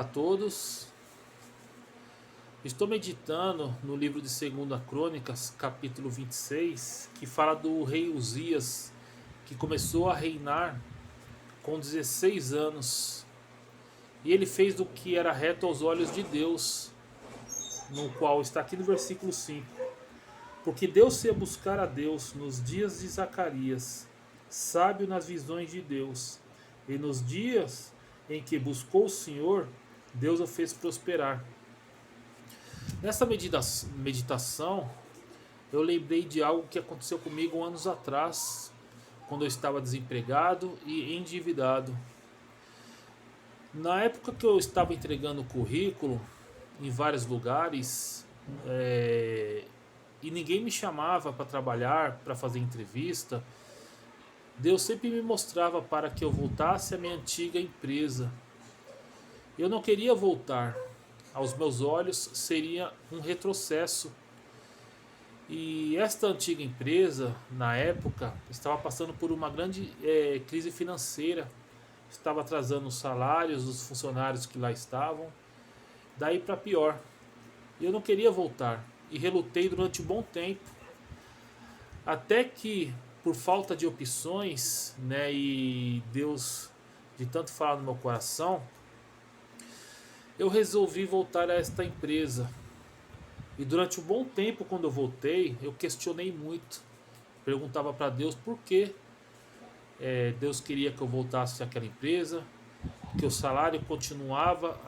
a todos. Estou meditando no livro de 2 Crônicas, capítulo 26, que fala do rei Uzias, que começou a reinar com 16 anos. E ele fez do que era reto aos olhos de Deus, no qual está aqui no versículo 5. Porque Deus ia buscar a Deus nos dias de Zacarias, sábio nas visões de Deus, e nos dias em que buscou o Senhor, Deus o fez prosperar. Nessa meditação, eu lembrei de algo que aconteceu comigo anos atrás, quando eu estava desempregado e endividado. Na época que eu estava entregando currículo em vários lugares, e ninguém me chamava para trabalhar, para fazer entrevista, Deus sempre me mostrava para que eu voltasse à minha antiga empresa. Eu não queria voltar. Aos meus olhos seria um retrocesso. E esta antiga empresa, na época, estava passando por uma grande crise financeira. Estava atrasando os salários dos funcionários que lá estavam. Daí para pior. E eu não queria voltar. E relutei durante um bom tempo. Até que, por falta de opções, e Deus de tanto falar no meu coração, eu resolvi voltar a esta empresa. E durante um bom tempo, quando eu voltei, eu questionei muito. Perguntava para Deus por que Deus queria que eu voltasse àquela empresa, que o salário continuava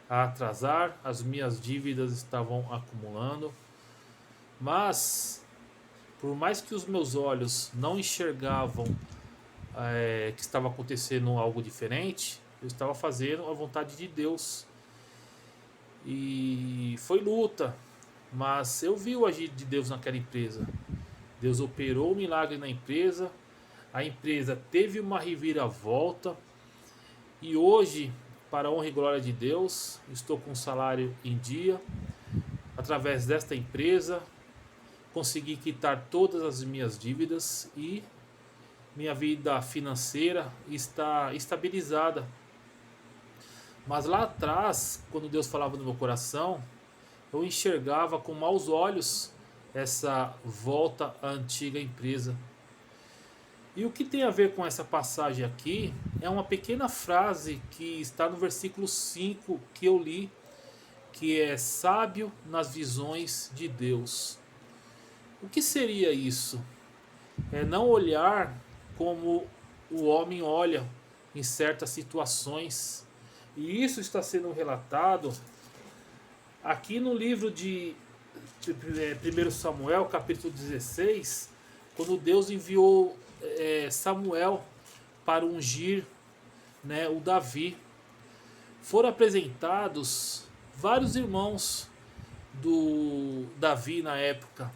a atrasar, as minhas dívidas estavam acumulando. Mas, por mais que os meus olhos não enxergavam que estava acontecendo algo diferente, eu estava fazendo a vontade de Deus. E foi luta, mas eu vi o agir de Deus naquela empresa. Deus operou um milagre na empresa, a empresa teve uma reviravolta. E hoje, para a honra e glória de Deus, estou com um salário em dia. Através desta empresa, consegui quitar todas as minhas dívidas e minha vida financeira está estabilizada. Mas lá atrás, quando Deus falava no meu coração, eu enxergava com maus olhos essa volta à antiga empresa. E o que tem a ver com essa passagem aqui é uma pequena frase que está no versículo 5 que eu li, que é sábio nas visões de Deus. O que seria isso? É não olhar como o homem olha em certas situações. E isso está sendo relatado aqui no livro de 1 Samuel, capítulo 16, quando Deus enviou Samuel para ungir o Davi. Foram apresentados vários irmãos do Davi na época.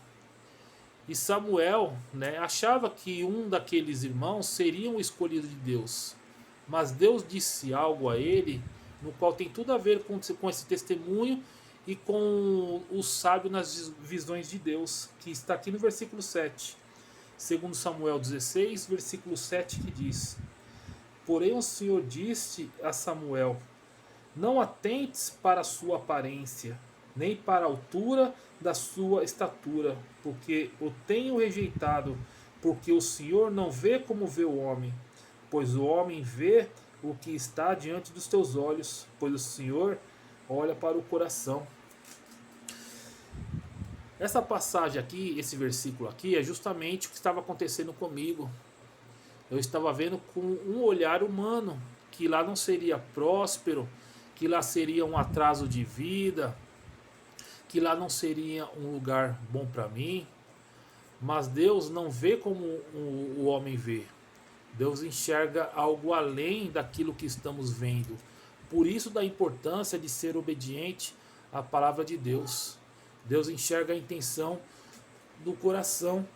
E Samuel achava que um daqueles irmãos seria o escolhido de Deus. Mas Deus disse algo a ele, no qual tem tudo a ver com esse testemunho e com o sábio nas visões de Deus, que está aqui no versículo 7. Segundo Samuel 16, versículo 7, que diz: Porém o Senhor disse a Samuel: Não atentes para a sua aparência, nem para a altura da sua estatura, porque o tenho rejeitado, porque o Senhor não vê como vê o homem. Pois o homem vê o que está diante dos teus olhos, pois o Senhor olha para o coração. Essa passagem aqui, esse versículo aqui, é justamente o que estava acontecendo comigo. Eu estava vendo com um olhar humano, que lá não seria próspero, que lá seria um atraso de vida, que lá não seria um lugar bom para mim. Mas Deus não vê como o homem vê. Deus enxerga algo além daquilo que estamos vendo. Por isso da importância de ser obediente à palavra de Deus. Deus enxerga a intenção do coração.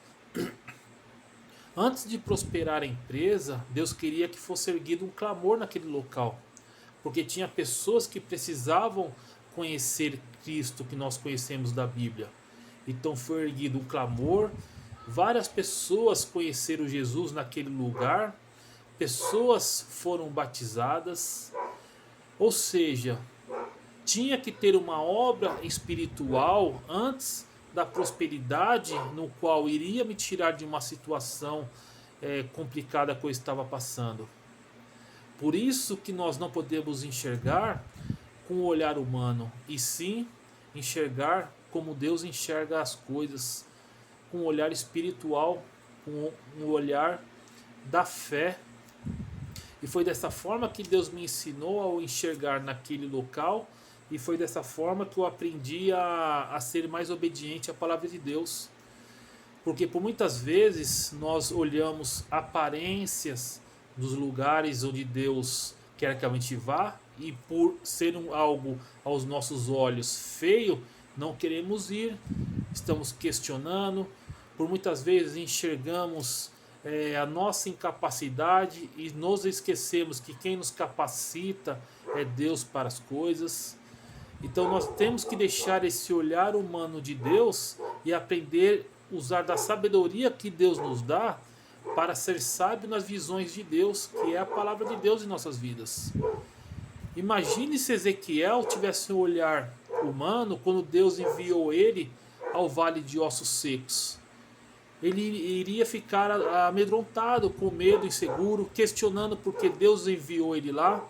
Antes de prosperar a empresa, Deus queria que fosse erguido um clamor naquele local. Porque tinha pessoas que precisavam conhecer Cristo, que nós conhecemos da Bíblia. Então foi erguido um clamor. Várias pessoas conheceram Jesus naquele lugar, pessoas foram batizadas, Ou seja, tinha que ter uma obra espiritual antes da prosperidade, no qual iria me tirar de uma situação complicada que eu estava passando. Por isso que nós não podemos enxergar com o olhar humano, e sim enxergar como Deus enxerga as coisas, com um olhar espiritual, com um olhar da fé. E foi dessa forma que Deus me ensinou a enxergar naquele local, e foi dessa forma que eu aprendi a ser mais obediente à palavra de Deus. Porque por muitas vezes nós olhamos aparências dos lugares onde Deus quer que a gente vá, e por ser algo aos nossos olhos feio, não queremos ir, estamos questionando. Por muitas vezes enxergamos a nossa incapacidade e nos esquecemos que quem nos capacita é Deus para as coisas. Então nós temos que deixar esse olhar humano de Deus e aprender a usar da sabedoria que Deus nos dá para ser sábio nas visões de Deus, que é a palavra de Deus em nossas vidas. Imagine se Ezequiel tivesse um olhar humano quando Deus enviou ele ao vale de ossos secos. Ele iria ficar amedrontado, com medo, inseguro, questionando por que Deus enviou ele lá.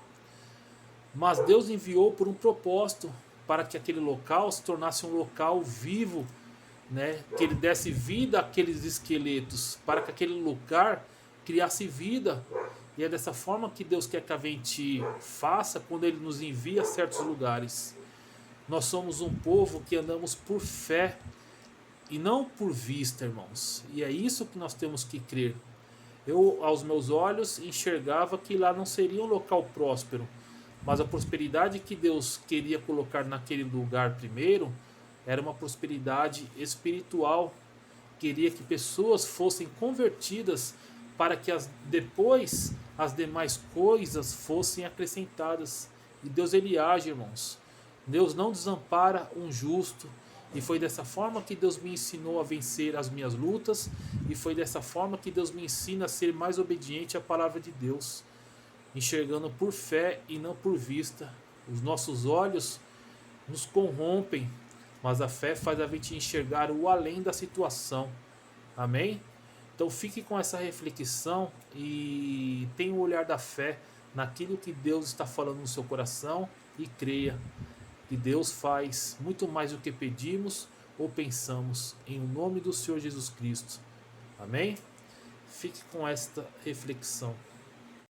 Mas Deus enviou por um propósito, para que aquele local se tornasse um local vivo, né? Que ele desse vida àqueles esqueletos, para que aquele lugar criasse vida. E é dessa forma que Deus quer que a gente faça quando Ele nos envia a certos lugares. Nós somos um povo que andamos por fé e não por vista, irmãos. E é isso que nós temos que crer. Eu, aos meus olhos, enxergava que lá não seria um local próspero, mas a prosperidade que Deus queria colocar naquele lugar primeiro era uma prosperidade espiritual. Queria que pessoas fossem convertidas para que depois as demais coisas fossem acrescentadas. E Deus, ele age, irmãos. Deus não desampara um justo. E foi dessa forma que Deus me ensinou a vencer as minhas lutas. E foi dessa forma que Deus me ensina a ser mais obediente à palavra de Deus, enxergando por fé e não por vista. Os nossos olhos nos corrompem, mas a fé faz a gente enxergar o além da situação. Amém? Então fique com essa reflexão e tenha o olhar da fé naquilo que Deus está falando no seu coração, e creia que Deus faz muito mais do que pedimos ou pensamos, em nome do Senhor Jesus Cristo. Amém? Fique com esta reflexão.